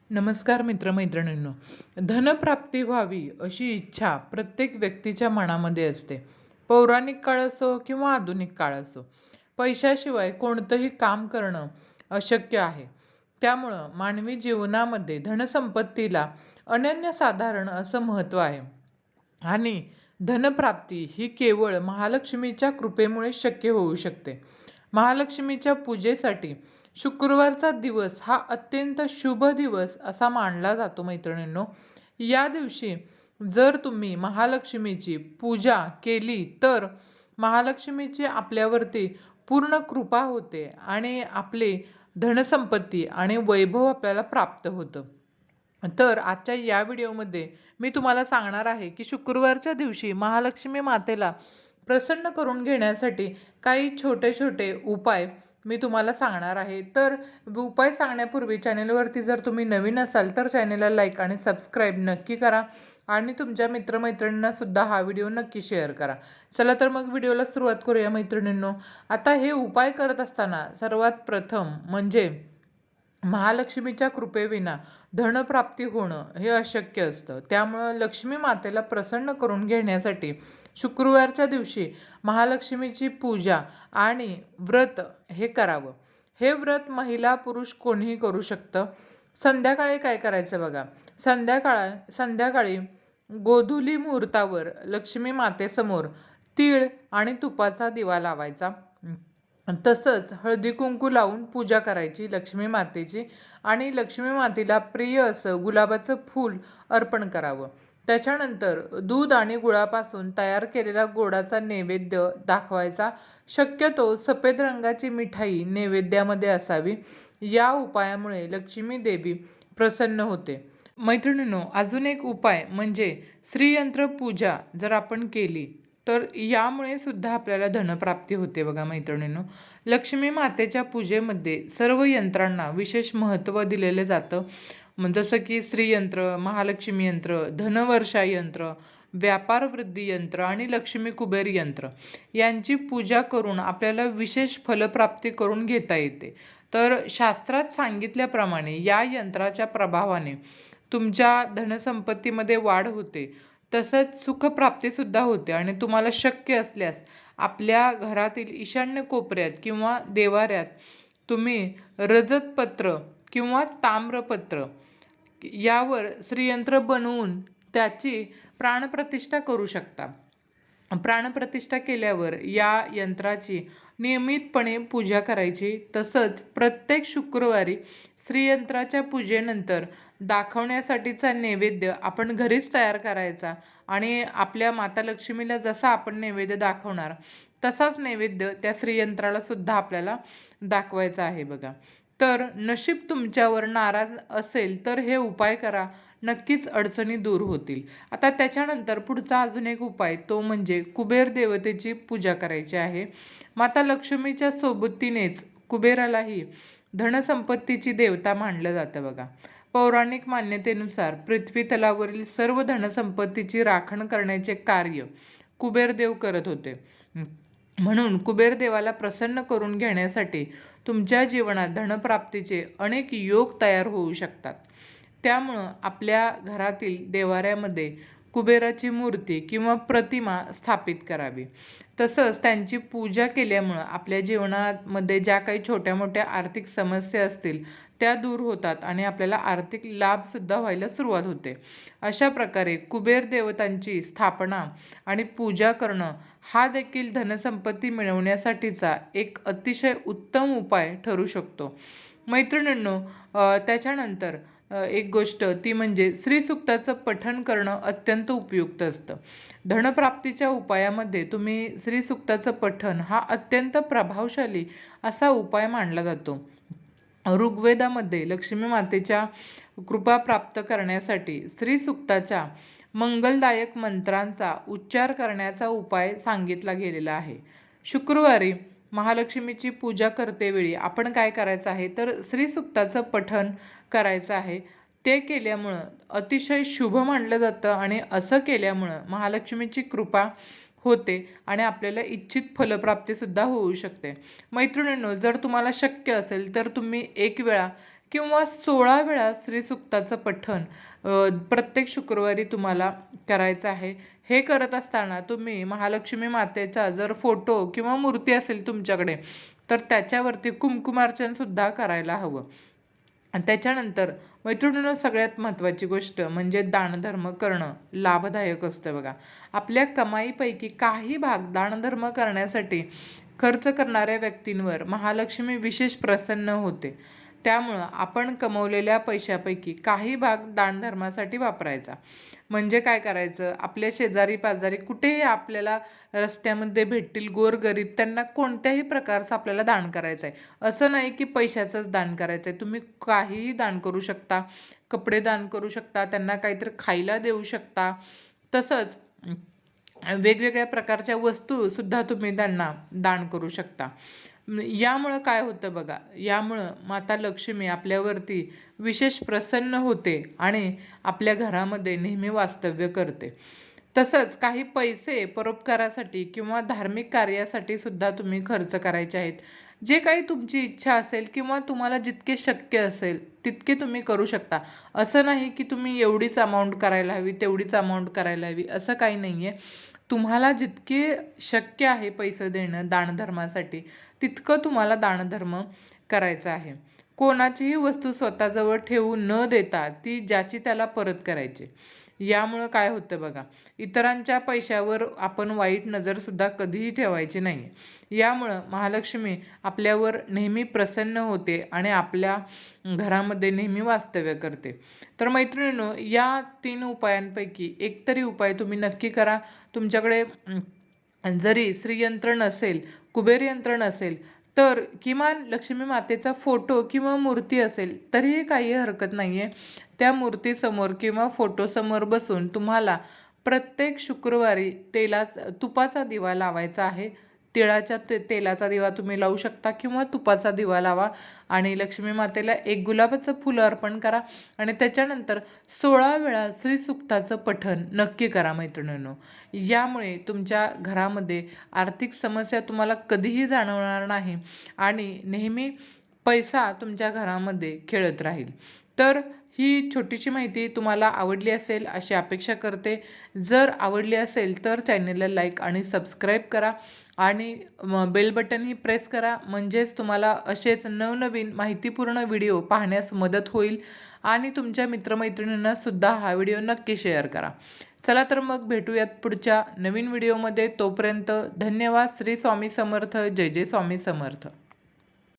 नमस्कार मित्रमैत्रिणींनो. धनप्राप्ती व्हावी अशी इच्छा प्रत्येक व्यक्तीच्या मनामध्ये असते. पौराणिक काळ असो किंवा आधुनिक काळ असो, पैशाशिवाय कोणतंही काम करणं अशक्य आहे. त्यामुळं मानवी जीवनामध्ये धनसंपत्तीला अनन्यसाधारण असं महत्त्व आहे. आणि धनप्राप्ती ही केवळ महालक्ष्मीच्या कृपेमुळे शक्य होऊ शकते. महालक्ष्मीच्या पूजेसाठी शुक्रवारचा दिवस हा अत्यंत शुभ दिवस असा मानला जातो मैत्रिणींनो. या दिवशी जर तुम्ही महालक्ष्मीची पूजा केली तर महालक्ष्मीची आपल्यावरती पूर्ण कृपा होते आणि आपली धनसंपत्ती आणि वैभव आपल्याला प्राप्त होतं. तर आजच्या या व्हिडिओमध्ये मी तुम्हाला सांगणार आहे की शुक्रवारच्या दिवशी महालक्ष्मी मातेला प्रसन्न करून घेण्यासाठी काही छोटे छोटे उपाय मी तुम्हाला सांगणार आहे. तर उपाय सांगण्यापूर्वी चॅनेलवरती जर तुम्ही नवीन असाल तर चॅनेलला लाईक आणि सबस्क्राईब नक्की करा आणि तुमच्या मित्रमैत्रिणींना सुद्धा हा व्हिडिओ नक्की शेअर करा. चला तर मग व्हिडिओला सुरुवात करूया मैत्रिणींनो. आता हे उपाय करत असताना सर्वात प्रथम म्हणजे महालक्ष्मीच्या कृपेविना धनप्राप्ती होणं हे अशक्य असतं. त्यामुळं लक्ष्मी मातेला प्रसन्न करून घेण्यासाठी शुक्रवारच्या दिवशी महालक्ष्मीची पूजा आणि व्रत हे करावं. हे व्रत महिला पुरुष कोणीही करू शकतं. संध्याकाळी काय करायचं बघा. संध्याकाळी गोधुली मुहूर्तावर लक्ष्मी मातेसमोर तीळ आणि तुपाचा दिवा लावायचा. तसंच हळदी कुंकू लावून पूजा करायची लक्ष्मी मातेची आणि लक्ष्मी मातेला प्रिय असं गुलाबाचं फूल अर्पण करावं. त्याच्यानंतर दूध आणि गुळापासून तयार केलेला गोडाचा नैवेद्य दाखवायचा. शक्यतो सफेद रंगाची मिठाई नैवेद्यामध्ये असावी. या उपायामुळे लक्ष्मी देवी प्रसन्न होते. मैत्रिणींनो, अजून एक उपाय म्हणजे श्रीयंत्र पूजा जर आपण केली तर यामुळे सुद्धा आपल्याला धनप्राप्ती होते बघा मैत्रिणींनो. लक्ष्मी मातेच्या पूजेमध्ये सर्व यंत्रांना विशेष महत्त्व दिलेलं जातं. जसं की श्रीयंत्र, महालक्ष्मी यंत्र, धनवर्षा यंत्र, व्यापार वृद्धी यंत्र आणि लक्ष्मी कुबेर यंत्र यांची पूजा करून आपल्याला विशेष फलप्राप्ती करून घेता येते. तर शास्त्रात सांगितल्याप्रमाणे या यंत्राच्या प्रभावाने तुमच्या धनसंपत्तीमध्ये वाढ होते. तसंच सुखप्राप्तीसुद्धा होते आणि तुम्हाला शक्य असल्यास आपल्या घरातील ईशान्य कोपऱ्यात किंवा देवाऱ्यात तुम्ही रजतपत्र किंवा ताम्रपत्र यावर श्रीयंत्र बनवून त्याची प्राणप्रतिष्ठा करू शकता. प्राणप्रतिष्ठा केल्यावर या यंत्राची नियमितपणे पूजा करायची. तसंच प्रत्येक शुक्रवारी श्रीयंत्राच्या पूजेनंतर दाखवण्यासाठीचा नैवेद्य आपण घरीच तयार करायचा आणि आपल्या माता लक्ष्मीला जसा आपण नैवेद्य दाखवणार तसाच नैवेद्य त्या श्रीयंत्राला सुद्धा आपल्याला दाखवायचा आहे बघा. तर नशीब तुमच्यावर नाराज असेल तर हे उपाय करा, नक्कीच अडचणी दूर होतील. आता त्याच्यानंतर पुढचा अजून एक उपाय तो म्हणजे कुबेर देवतेची पूजा करायची आहे. माता लक्ष्मीच्या सोबतीनेच कुबेरालाही धनसंपत्तीची देवता मानलं जातं बघा. पौराणिक मान्यतेनुसार पृथ्वी तलावरील सर्व धनसंपत्तीची राखण करण्याचे कार्य कुबेरदेव करत होते. म्हणून कुबेरदेवाला प्रसन्न करून घेण्यासाठी तुमच्या जीवनात धनप्राप्तीचे अनेक योग तयार होऊ शकतात. त्यामुळं आपल्या घरातील देवाऱ्यामध्ये कुबेराची मूर्ती किंवा प्रतिमा स्थापित करावी. तसंच त्यांची पूजा केल्यामुळं आपल्या जीवनामध्ये ज्या काही छोट्या मोठ्या आर्थिक समस्या असतील त्या दूर होतात आणि आपल्याला आर्थिक लाभसुद्धा व्हायला सुरुवात होते. अशा प्रकारे कुबेर देवतांची स्थापना आणि पूजा करणं हा देखील धनसंपत्ती मिळवण्यासाठीचा एक अतिशय उत्तम उपाय ठरू शकतो. मैत्रिणींनो, त्याच्यानंतर एक गोष्ट ती म्हणजे श्रीसूक्ताचं पठण करणं अत्यंत उपयुक्त असतं. धनप्राप्तीच्या उपायामध्ये तुम्ही श्रीसूक्ताचं पठण हा अत्यंत प्रभावशाली असा उपाय मानला जातो. ऋग्वेदामध्ये लक्ष्मी मातेच्या कृपा प्राप्त करण्यासाठी श्रीसूक्ताच्या मंगलदायक मंत्रांचा उच्चार करण्याचा उपाय सांगितला गेलेला आहे. शुक्रवारी महालक्ष्मीची पूजा करतेवेळी आपण काय करायचं आहे तर श्रीसूक्ताचं पठण करायचं आहे. ते केल्यामुळं अतिशय शुभ मानलं जातं आणि असं केल्यामुळं महालक्ष्मीची कृपा होते आणि आपल्याला इच्छित फलप्राप्तीसुद्धा होऊ शकते. मैत्रिणींनो, जर तुम्हाला शक्य असेल तर तुम्ही एक वेळा किंवा 16 वेळा श्रीसुक्ताचं पठण प्रत्येक शुक्रवारी तुम्हाला करायचं आहे. हे करत असताना तुम्ही महालक्ष्मी मातेचा जर फोटो किंवा मूर्ती असेल तुमच्याकडे, तर त्याच्यावरती कुंकुमार्चनसुद्धा करायला हवं. आणि त्याच्यानंतर मैत्रिणींनो, सगळ्यात महत्त्वाची गोष्ट म्हणजे दानधर्म करणं लाभदायक असतं बघा. आपल्या कमाईपैकी काही भाग दानधर्म करण्यासाठी खर्च करणाऱ्या व्यक्तींवर महालक्ष्मी विशेष प्रसन्न होते. त्यामुळं आपण कमवलेल्या पैशापैकी काही भाग दानधर्मासाठी वापरायचा. म्हणजे काय करायचं, आपल्या शेजारी पाजारी कुठेही आपल्याला रस्त्यामध्ये भेटतील गोरगरीब, त्यांना कोणत्याही प्रकारचं आपल्याला दान करायचं आहे. असं नाही की पैशाचंच दान करायचं आहे. तुम्ही काहीही दान करू शकता. कपडे दान करू शकता, त्यांना काहीतरी खायला देऊ शकता. तसंच वेगवेगळ्या प्रकारच्या वस्तूसुद्धा तुम्ही त्यांना दान करू शकता. यामुळं काय होतं बघा, यामुळं माता लक्ष्मी आपल्यावरती विशेष प्रसन्न होते आणि आपल्या घरामध्ये नेहमी वास्तव्य करते. तसंच काही पैसे परोपकारासाठी किंवा धार्मिक कार्यासाठी सुद्धा तुम्ही खर्च करायचे आहेत. जे काही तुमची इच्छा असेल किंवा तुम्हाला जितके शक्य असेल तितके तुम्ही करू शकता. असं नाही की तुम्ही एवढीच अमाऊंट करायला हवी, तेवढीच अमाऊंट करायला हवी, असं काही नाही आहे. तुम्हाला जितके शक्य आहे पैसे देणं दानधर्मासाठी, तितकं तुम्हाला दानधर्म करायचा आहे. कोणाचीही वस्तू स्वतःजवळ ठेवू न देता ती ज्याची त्याला परत करायची. यामुळं काय होतं बघा, इतरांच्या पैशावर आपण वाईट नजरसुद्धा कधीही ठेवायची नाही. यामुळं महालक्ष्मी आपल्यावर नेहमी प्रसन्न होते आणि आपल्या घरामध्ये नेहमी वास्तव्य करते. तर मैत्रिणींनो, या 3 उपायांपैकी एकतरी उपाय तुम्ही नक्की करा. तुमच्याकडे जरी श्रीयंत्र नसेल, कुबेर यंत्र नसेल, तर किमान लक्ष्मी मातेचा फोटो किंवा मूर्ती असेल तरीही काही हरकत नाही आहे. त्या मूर्तीसमोर किंवा फोटोसमोर बसून तुम्हाला प्रत्येक शुक्रवारी तुपाचा दिवा लावायचा आहे. तिळाच्या तेलाचा दिवा तुम्ही लावू शकता किंवा तुपाचा दिवा लावा आणि लक्ष्मी मातेला एक गुलाबाचं फुलं अर्पण करा आणि त्याच्यानंतर 16 वेळा श्रीसुक्ताचं पठण नक्की करा मैत्रिणींनो. यामुळे तुमच्या घरामध्ये आर्थिक समस्या तुम्हाला कधीही जाणवणार नाही आणि नेहमी पैसा तुमच्या घरामध्ये खेळत राहील. तर ही छोटीशी माहिती तुम्हाला आवडली असेल अशी अपेक्षा करते. जर आवडली असेल तर चॅनलला लाईक आणि सबस्क्राईब करा आणि बेल बटनही प्रेस करा. म्हणजेच तुम्हाला असेच नवनवीन माहितीपूर्ण व्हिडिओ पाहण्यास मदत होईल आणि तुमच्या मित्रमैत्रिणींनासुद्धा हा व्हिडिओ नक्की शेअर करा. चला तर मग भेटूयात पुढच्या नवीन व्हिडिओमध्ये. तोपर्यंत धन्यवाद. श्री स्वामी समर्थ. जय जय स्वामी समर्थ.